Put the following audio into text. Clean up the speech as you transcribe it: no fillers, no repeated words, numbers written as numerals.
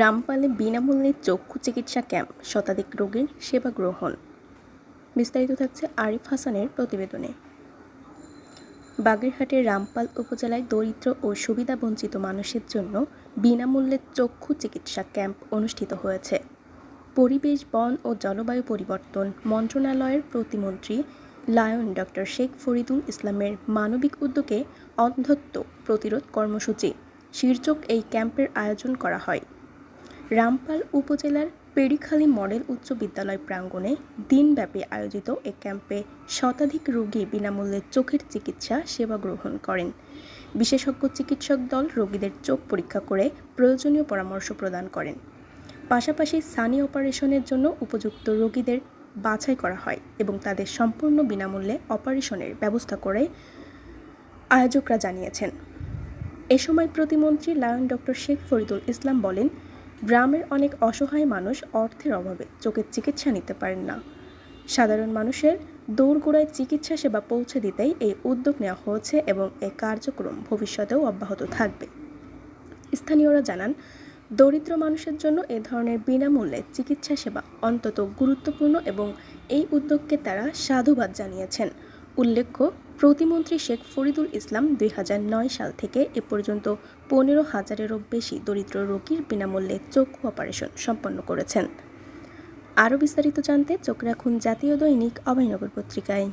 রামপালে বিনামূল্যে চক্ষু চিকিৎসা ক্যাম্প, শতাধিক রোগীর সেবা গ্রহণ। বিস্তারিত থাকছে আরিফ হাসানের প্রতিবেদনে। বাগেরহাটের রামপাল উপজেলায় দরিদ্র ও সুবিধাবঞ্চিত মানুষের জন্য বিনামূল্যে চক্ষু চিকিৎসা ক্যাম্প অনুষ্ঠিত হয়েছে। পরিবেশ, বন ও জলবায়ু পরিবর্তন মন্ত্রণালয়ের প্রতিমন্ত্রী লায়ন ডক্টর শেখ ফরিদুল ইসলামের মানবিক উদ্যোগে অন্ধত্ব প্রতিরোধ কর্মসূচি শীর্ষক এই ক্যাম্পের আয়োজন করা হয়। রামপাল উপজেলার পেড়িখালী মডেল উচ্চ বিদ্যালয় প্রাঙ্গণে দিনব্যাপী আয়োজিত এ ক্যাম্পে শতাধিক রোগী বিনামূল্যে চোখের চিকিৎসা সেবা গ্রহণ করেন। বিশেষজ্ঞ চিকিৎসক দল রোগীদের চোখ পরীক্ষা করে প্রয়োজনীয় পরামর্শ প্রদান করেন। পাশাপাশি সানি অপারেশনের জন্য উপযুক্ত রোগীদের বাছাই করা হয় এবং তাদের সম্পূর্ণ বিনামূল্যে অপারেশনের ব্যবস্থা করে আয়োজকরা জানিয়েছেন। এ সময় প্রতিমন্ত্রী লায়ন ডক্টর শেখ ফরিদুল ইসলাম বলেন, গ্রামের অনেক অসহায় মানুষ অর্থের অভাবে চোখের চিকিৎসা নিতে পারেন না। সাধারণ মানুষের দোরগোড়ায় চিকিৎসা সেবা পৌঁছে দিতেই এই উদ্যোগ নেওয়া হয়েছে এবং এই কার্যক্রম ভবিষ্যতেও অব্যাহত থাকবে। স্থানীয়রা জানান, দরিদ্র মানুষের জন্য এ ধরনের বিনামূল্যে চিকিৎসা সেবা অত্যন্ত গুরুত্বপূর্ণ এবং এই উদ্যোগকে তারা সাধুবাদ জানিয়েছেন। উল্লেখ্য, প্রতিমন্ত্রী শেখ ফরিদুল ইসলাম 2009 সাল থেকে এ পর্যন্ত 15,000-এরও বেশি দরিদ্র রোগীর বিনামূল্যে চক্ষু অপারেশন সম্পন্ন করেছেন। আরও বিস্তারিত জানতে চোখ রাখুন জাতীয় দৈনিক অভয়নগর পত্রিকায়।